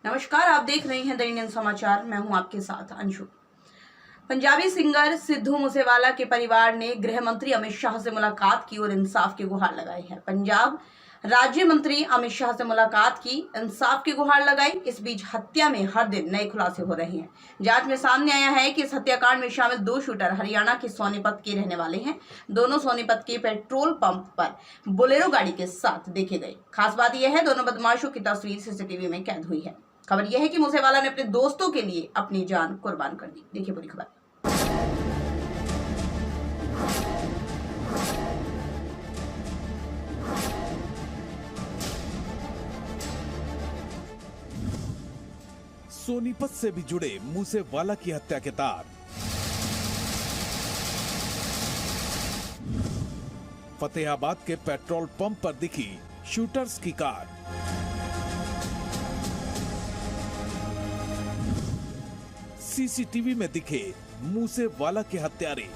नमस्कार, आप देख रहे हैं द इंडियन समाचार। मैं हूं आपके साथ अंशु। पंजाबी सिंगर सिद्धू मूसेवाला के परिवार ने गृह मंत्री अमित शाह से मुलाकात की और इंसाफ की गुहार लगाई है। पंजाब राज्य मंत्री अमित शाह से मुलाकात की, इंसाफ की गुहार लगाई। इस बीच हत्या में हर दिन नए खुलासे हो रहे हैं। जांच में सामने आया है कि इस हत्याकांड में शामिल 2 शूटर हरियाणा के सोनीपत के रहने वाले हैं। दोनों सोनीपत के पेट्रोल पंप पर बोलेरो गाड़ी के साथ देखे गए। खास बात यह है, दोनों बदमाशों की तस्वीर सीसीटीवी में कैद हुई है। खबर यह है कि मूसेवाला ने अपने दोस्तों के लिए अपनी जान कुर्बान कर दी। देखिए पूरी खबर। सोनीपत से भी जुड़े मूसेवाला की हत्या के तार। फतेहाबाद के पेट्रोल पंप पर दिखी शूटर्स की कार। सीसीटीवी में दिखे मूसेवाला के हत्यारे।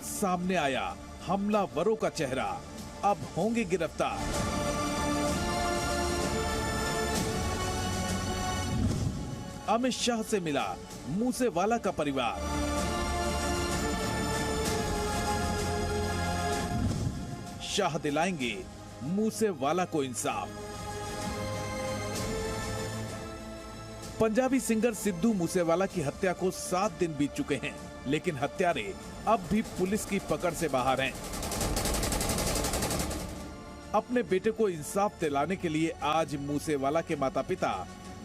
सामने आया हमलावरों का चेहरा, अब होंगे गिरफ्तार। अमित शाह से मिला मूसेवाला का परिवार। शाह दिलाएंगे मूसेवाला को इंसाफ। पंजाबी सिंगर सिद्धू मूसेवाला की हत्या को 7 दिन बीत चुके हैं, लेकिन हत्यारे अब भी पुलिस की पकड़ से बाहर हैं। अपने बेटे को इंसाफ दिलाने के लिए आज मूसेवाला के माता पिता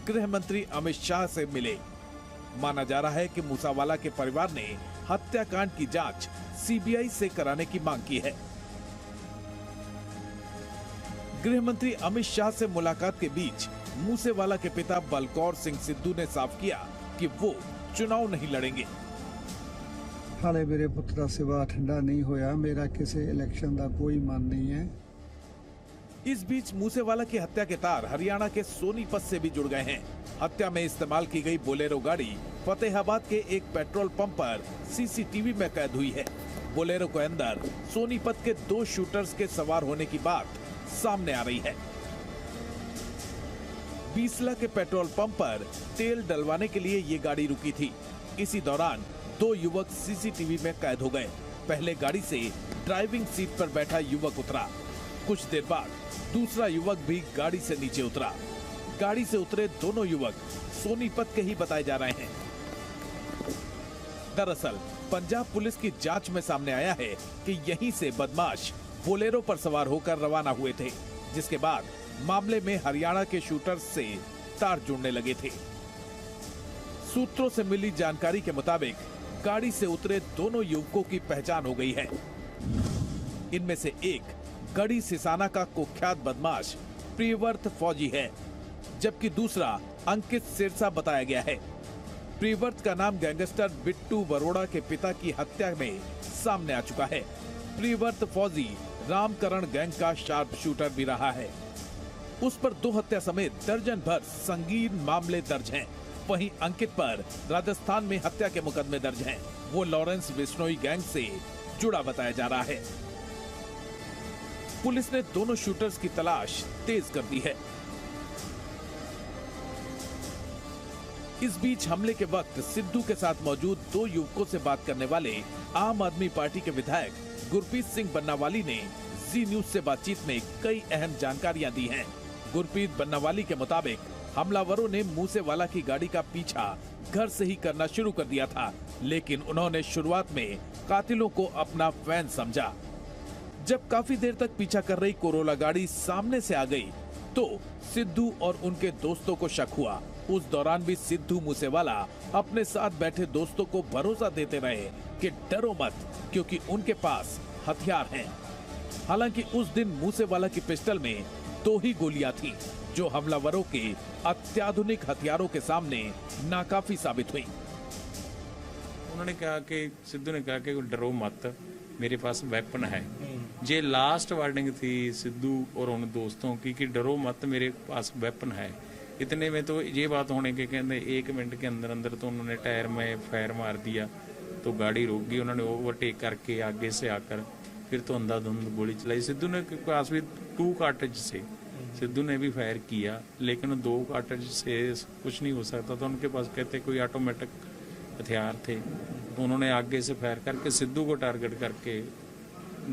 गृह मंत्री अमित शाह से मिले। माना जा रहा है कि मूसेवाला के परिवार ने हत्याकांड की जांच सीबीआई से कराने की मांग की है। गृह मंत्री अमित शाह से मुलाकात के बीच मूसेवाला के पिता बलकौर सिंह सिद्धू ने साफ किया कि वो चुनाव नहीं लड़ेंगे। हाले मेरे पुत्र का सिवा ठंडा नहीं होया, मेरा किसी इलेक्शन का कोई मन नहीं है। इस बीच मूसेवाला की हत्या के तार हरियाणा के सोनीपत से भी जुड़ गए हैं। हत्या में इस्तेमाल की गई बोलेरो गाड़ी फतेहाबाद के एक पेट्रोल पंप पर सीसीटीवी में कैद हुई है। बोलेरो के अंदर सोनीपत के 2 शूटर्स के सवार होने की बात सामने आ रही है। बीसला के पेट्रोल पंप पर तेल डलवाने के लिए ये गाड़ी रुकी थी। इसी दौरान 2 युवक सीसीटीवी में कैद हो गए। पहले गाड़ी से ड्राइविंग सीट पर बैठा युवक उतरा। कुछ देर बाद दूसरा युवक भी गाड़ी से नीचे उतरा। गाड़ी से उतरे दोनों युवक सोनीपत के ही बताए जा रहे हैं। दरअसल पंजाब पुलिस की जांच में सामने आया है कि यहीं से बदमाश बोलेरो पर सवार होकर रवाना हुए थे, जिसके बाद मामले में हरियाणा के शूटर्स से तार जुड़ने लगे थे। सूत्रों से मिली जानकारी के मुताबिक गाड़ी से उतरे दोनों युवकों की पहचान हो गई है। इनमें से एक गढ़ी सिसाना का कुख्यात बदमाश प्रियव्रत फौजी है, जबकि दूसरा अंकित सिरसा बताया गया है। प्रियव्रत का नाम गैंगस्टर बिट्टू बरोड़ा के पिता की हत्या में सामने आ चुका है। प्रियव्रत फौजी रामकरण गैंग का शार्प शूटर भी रहा है। उस पर 2 हत्या समेत दर्जन भर संगीन मामले दर्ज हैं। वहीं अंकित पर राजस्थान में हत्या के मुकदमे दर्ज हैं। वो लॉरेंस बिश्नोई गैंग से जुड़ा बताया जा रहा है। पुलिस ने दोनों शूटर्स की तलाश तेज कर दी है। इस बीच हमले के वक्त सिद्धू के साथ मौजूद 2 युवकों से बात करने वाले आम आदमी पार्टी के विधायक गुरप्रीत सिंह बन्नावाली ने जी न्यूज से बातचीत में कई अहम जानकारियां दी हैं। गुरप्रीत बन्नावाली के मुताबिक हमलावरों ने मूसेवाला की गाड़ी का पीछा घर से ही करना शुरू कर दिया था, लेकिन उन्होंने शुरुआत में कातिलों को अपना फैन समझा। जब काफी देर तक पीछा कर रही कोरोला गाड़ी सामने से आ गई तो सिद्धू और उनके दोस्तों को शक हुआ। उस दौरान भी सिद्धू मूसेवाला अपने साथ बैठे दोस्तों को भरोसा देते रहे कि डरो मत, क्योंकि उनके पास हथियार हैं। हालांकि उस दिन मूसेवाला की पिस्टल में 2 ही गोलियां थीं, जो हमलावरों के अत्याधुनिक हथियारों के सामने नाकाफी साबित हुई। उन्होंने कहा कि सिद्धू ने कहा कि डरो मत, मेरे पास वेपन है। ये लास्ट वार्निंग थी सिद्धू और उन दोस्तों की कि डरो मत, मेरे पास वेपन है। इतने में तो ये बात होने के कहते 1 मिनट के अंदर अंदर तो उन्होंने टायर में फायर मार दिया, तो गाड़ी रुक गई। उन्होंने ओवरटेक करके आगे से आकर फिर तो अंधाधुंध गोली चलाई। सिद्धू ने के पास भी 2 कार्टेज से, सिद्धू ने भी फायर किया, लेकिन 2 कार्टेज से कुछ नहीं हो सकता था। उनके पास कहते कोई ऑटोमेटिक हथियार थे, तो उन्होंने आगे से फायर करके सिद्धू को टारगेट करके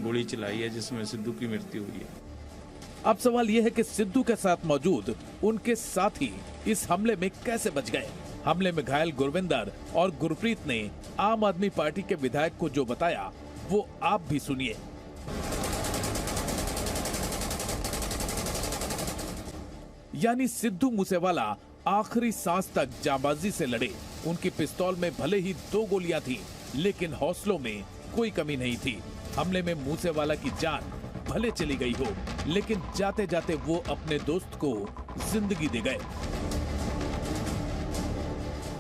गोली चलाई है, जिसमें सिद्धू की मृत्यु हुई है। अब सवाल यह है कि सिद्धू के साथ मौजूद उनके साथी इस हमले में कैसे बच गए। हमले में घायल गुरविंदर और गुरप्रीत ने आम आदमी पार्टी के विधायक को जो बताया वो आप भी सुनिए। यानी सिद्धू मूसेवाला आखिरी सांस तक जांबाजी से लड़े। उनकी पिस्तौल में भले ही 2 गोलियां थी, लेकिन हौसलों में कोई कमी नहीं थी। हमले में मूसेवाला की जान भले चली गई हो, लेकिन जाते जाते वो अपने दोस्त को जिंदगी दे गए।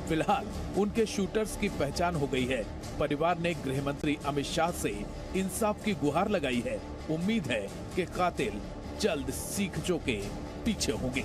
फिलहाल उनके शूटर्स की पहचान हो गई है। परिवार ने गृह मंत्री अमित शाह से इंसाफ की गुहार लगाई है। उम्मीद है कि कातिल जल्द सीखचों के पीछे होंगे।